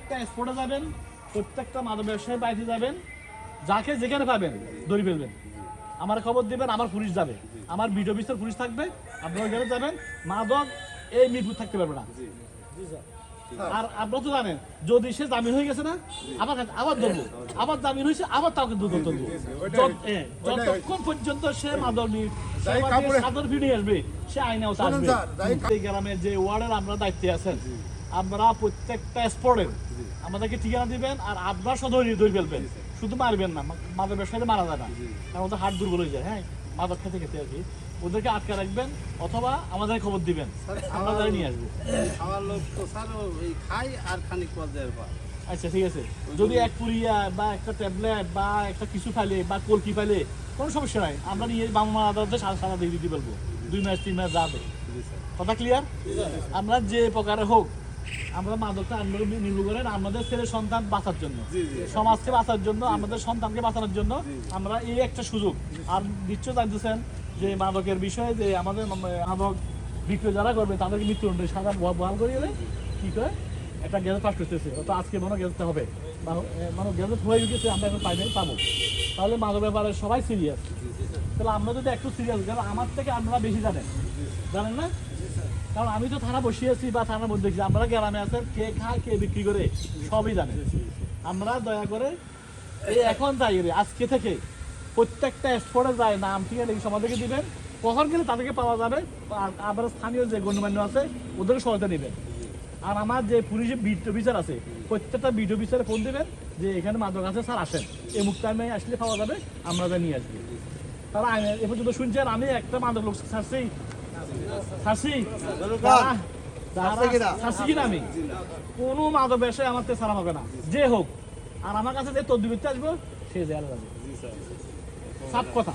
প্রত্যেকটা স্পটে যাবেন, প্রত্যেকটা মাদক ব্যবসায়ী বাড়িতে যাবেন, যাকে যেখানে পাবেন ধরে ফেলবেন, আমার খবর দিবেন, আমার পুলিশ যাবে, আমার বিডিও অফিসার পুলিশ থাকবে, আপনারা ওইখানে যাবেন। মাদক এই মিরপুর থাকতে পারবে না। আর আপনারা তো জানেন, যদি সে জামিন হয়ে গেছে না, আবার ধরবো, আবার জামিন হয়েছে, আবার তাকে ধরবো। যতক্ষণ পর্যন্ত সে মাদক সাদর ফিরে আসবে, সে আইনে আসবে। এই গ্রামের যে ওয়ার্ডের আমরা দায়িত্বে আছেন, আমরা প্রত্যেকটা স্পটের আমাদেরকে ঠিকানা দিবেন, আর আপনার সদর ধরে ফেলবেন, শুধু মারবেন না। মাদক ব্যবসায়ীরা মারা যায় না, কারণ ওদের হাট দুর্বল হয়ে যায়। হ্যাঁ, মাদক খেতে খেতে আর কি, ওদেরকে আটকে রাখবেন, অথবা আমাদের খবর দিবেন, আমরা যাই নিয়ে আসবো। আমার লোক তো স্যার ওই খাই আর খানিক পর্যায়ের পর। আচ্ছা ঠিক আছে, যদি এক পুরিয়া বা একটা ট্যাবলেট বা একটা কিছু ফাইলে বা কলকি ফাইলে, কোনো সমস্যা নাই, আমরা নিয়ে মামা আদালতে সারা দিয়ে দিতে পারবো, 2 মাস 3 মাস যাবে। কথা ক্লিয়ার? আমরা যে প্রকারে হোক, আমরা মাদকটা আমরা নির্ভর করেন আমাদের ছেলে সন্তান বাঁচার জন্য, সমাজকে বাঁচার জন্য, আমাদের সন্তানকে বাঁচানোর জন্য আমরা এই একটা সুযোগ। আর নিশ্চয় জানতেছেন যে মাদকের বিষয়ে, যে আমাদের মাদক বিক্রয় যারা করবে তাদেরকে মৃত্যুদণ্ডের সাজা বহাল করে গেলে কি করে একটা গ্যাজেট পাস করতেছে, তো আজকে মনে গ্যাজেটটা হবে, মানে গ্যাজেট হয়ে গেছে, আমরা এখন পাবো। তাহলে মাদক ব্যাপারে সবাই সিরিয়াস। তাহলে আমরা যদি একটু সিরিয়াস, কারণ আমার থেকে আপনারা বেশি জানেন না, কারণ আমি তো থানা বসে আছি বা থানার মধ্যে দেখছি, আমরা গ্রামে আছেন, কে খায় কে বিক্রি করে সবই জানেন। আমরা দয়া করে এই এখন যাই, আজকে থেকে প্রত্যেকটা স্পটে যায়, নাম ঠিক আছে সমাজকে দিবেন, কখন গেলে তাদেরকে পাওয়া যাবে, আর আবার স্থানীয় যে গণ্যমান্য আছে ওদেরকে সহায়তা নেবেন। আর আমার যে পুলিশের বিট অফিসার আছে, প্রত্যেকটা বিট অফিসারে ফোন দেবেন যে এখানে মাদক আছে, স্যার আসেন, এই মুখ টাইমে আসলে পাওয়া যাবে, আমরা যা নিয়ে আসবো। তারা এ পর্যন্ত শুনছেন আমি একটা মাদক লোক ছাড়ছি কিনা, আমি কোনো মাদক ব্যবসায় আমার থেকে ছাড়া হবে না, যে হোক। আর আমার কাছে যে তদবির করতে আসবো সে জেলে যাবে, সাফ কথা।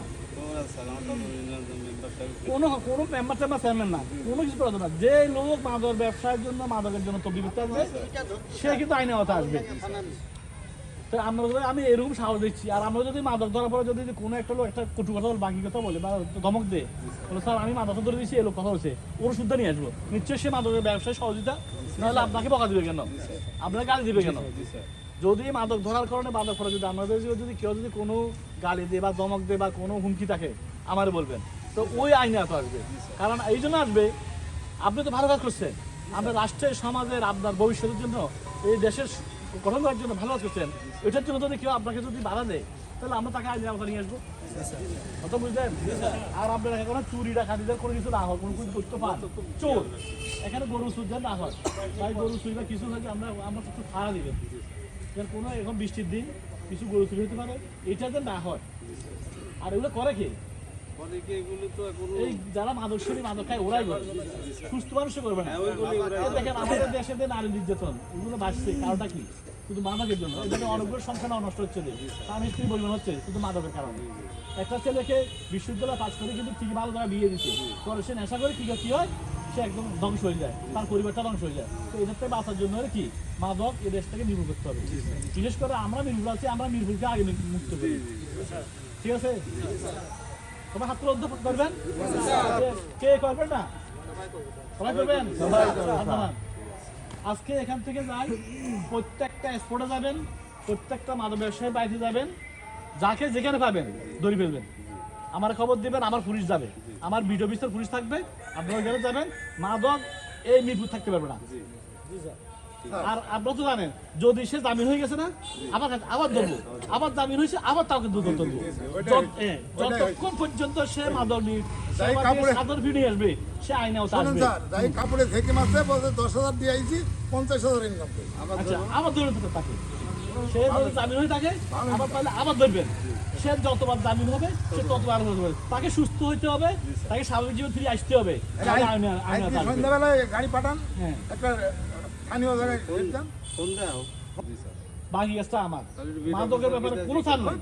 কোনো মেম্বার টেম্বার চেয়ারম্যান না, কোনো কিছু করা যাবে না। যে লোক মাদক ব্যবসার জন্য, মাদকের জন্য তদবির করতে আসবে, সে কিন্তু আইনে আওতায় আসবে। তো আমরা আমি এরকম সাহস দিচ্ছি। আর আমরা যদি মাদক ধরার পরে যদি কোনো একটা লোক একটা কটু কথা বলে, বাকি কথা বলে বা ধমক দেয়, বলে স্যার আমি মাদক ধরে দিচ্ছি, এই লোক কথা বলছে, ওর শুদ্ধ নিয়ে আসবো, নিশ্চয়ই সে মাদকের ব্যবসায় সহযোগিতা, নাহলে আপনাকে বকা দিবে কেন, আপনাকে গালি দিবে কেন? যদি মাদক ধরার কারণে মাদক পরে যদি আমাদের যদি কেউ যদি কোনো গালি দেয় বা ধমক দেয় বা কোনো হুমকি থাকে, আমার বলবেন, তো ওই আইনে এত আসবে। কারণ এই জন্য আসবে, আপনি তো ভালো কাজ করছেন, আমরা রাষ্ট্রের সমাজের আপনার ভবিষ্যতের জন্য, এই দেশের গঠন করার জন্য ভালো কাজ করছেন। ওইটার জন্য যদি কেউ আপনাকে যদি বাধা দেয়, তাহলে আমরা তাকে আইনে আওতা নিয়ে আসবো, কথা বুঝলেন? আর আপনার এখানে চুরি ডাকাতিদের কোনো কিছু না হয়, কোনো কিছু করতে পার চোর, এখানে গরু চুরদের না হয়, তাই গরু চুরি বা কিছু হয়েছে আমরা একটু ছাড়া দিবেন, কোনো এখন বৃষ্টির দিন কিছু গরু চুরি হতে পারে, এটা যে না হয়। আর এগুলো করে কে? এই যারা মাদক সেবী মাদক খায় ওরাই করে, সুস্থ মানুষও করবে না। দেখেন আমাদের দেশে যে নারী নির্যাতন এগুলো বাড়ছে, কারণটা কি? শুধু মাদকের জন্য। এখানে অনেকগুলো সংখ্যা নষ্ট হচ্ছে, স্বামী স্ত্রী পরিমাণ হচ্ছে শুধু মাদকের কারণে। একটা ছেলেকে বিশ্ববিদ্যালয় পাস করে কিন্তু ঠিক ভালো তারা বিয়ে দিচ্ছে, পরে সে নেশা করে কি হয়, সে একদম ধ্বংস হয়ে যায়, তার পরিবারটা ধ্বংস হয়ে যায়। তো এদের থেকে বাঁচার জন্য কি মাদক এই দেশ থেকে নির্মূল করতে হবে। বিশেষ করে আমরা নির্ভুল আছি, আমরা নির্ভুলকে আগে মুক্ত করি, ঠিক আছে? সবাই হাত তুলে অধ্যাপন করবেন, কে করবেন না? সবাই করবেন। আজকে এখান থেকে যাই, প্রত্যেকটা স্পটে যাবেন, প্রত্যেকটা মাদক ব্যবসায়ী বাড়িতে যাবেন, যাকে যেখানে পাবেন ধরে ফেলবেন, আমার খবর দিবেন, আমার পুলিশ যাবে, আমার বিডিও অফিসার পুলিশ থাকবে, আপনারা ওখানে যাবেন। মাদক এই মিরপুর থাকতে পারবে না। আর আপনারা তো জানেন, যদি সে জামিন হয়ে গেছে না, আবার ধরবো, আবার জামিন হয়েছে, আবার তাকে ধরবো। যতক্ষণ পর্যন্ত সে মাদক সাদর ফিরে আসবে, সে আইনে আসবে। কাপড়ে থেকে মাসে 10,000 দিয়ে আইছি, 50,000 ইনকাম করি, আবার ধরে তাকে, সে জামিন হয়ে থাকে, আবার পাইলে আবার ধরবেন। সে যতবার জামিন হবে সে ততবার হবে, তাকে সুস্থ হইতে হবে, তাকে স্বাভাবিক জীবন ফিরে আসতে হবে। সন্ধ্যাবেলায় গাড়ি পাঠান, একটা স্থানীয় জায়গায় বাকি গাছটা আমার, মাদকের ব্যাপারে কোনো ছাড় নেই।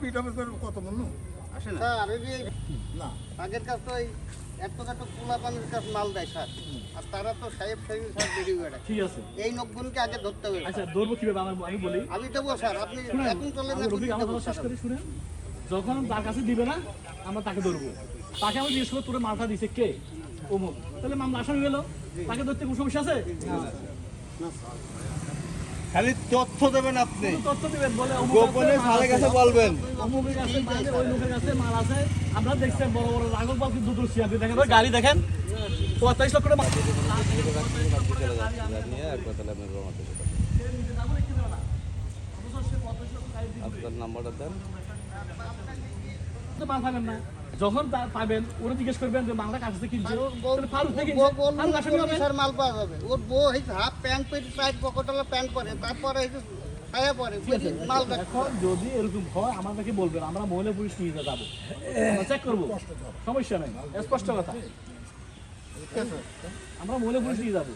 কত মূল্য আসে না, না আগের কাজ তো এত পোলা পানির কাজ মাল দেয় স্যার, আর তারা তো সাহেব স্যার দেরি করে। ঠিক আছে, এই লোকগুনকে আগে ধরতে হবে। আচ্ছা ধরবো কিভাবে আমি বলি, আমি দেবো স্যার, আপনি এখন চলে শুনেন। যখন তার কাছে দিবে না, আমরা তাকে ধরবো, তাকে আমি জিজ্ঞেস করবো তোর মালটা দিছে কে, অমুক, তাহলে মামলা আসামি গেল, তাকে ধরতে কোনো সমস্যা আছে? খালি তথ্য দেবেন আপনি, শুধু তথ্য দিবেন বলে অমুক গোপনে আছে, মাল সালের কাছে আছে। বলবেন। অমুকের কাছে মাল আছে, ওই লোকের কাছে মাল আছে। আপনারা দেখছেন বড় বড় রাঘব বাবু দুটো সিয়ার দেখেন, ওই গাড়ি দেখেন 45 লক্ষ টাকা নাম্বারটা দেন। মাল পাবেন না। যখন পাবেন ওরা জিজ্ঞেস করবেন যে মালটা কাছে কিনছে তাহলে ফালতু থেকে বউ বললো ফালতু কাছে হবে। স্যার মাল পাওয়া যাবে। ওর বউ হয়েছে হাফ প্যান্ট পরে টাইট পকেটওয়ালা প্যান্ট পরে, তারপরে হয়েছে ছায়া পরে, বুঝলি মাল দেখো। এখন যদি এরকম হয় আমাদেরকে বলবেন, আমরা মহিলা পুলিশ নিয়ে যাবো, চেক করবো, সমস্যা নেই, স্পষ্ট কথা। আমরা মহিলা পুলিশ নিয়ে যাবো।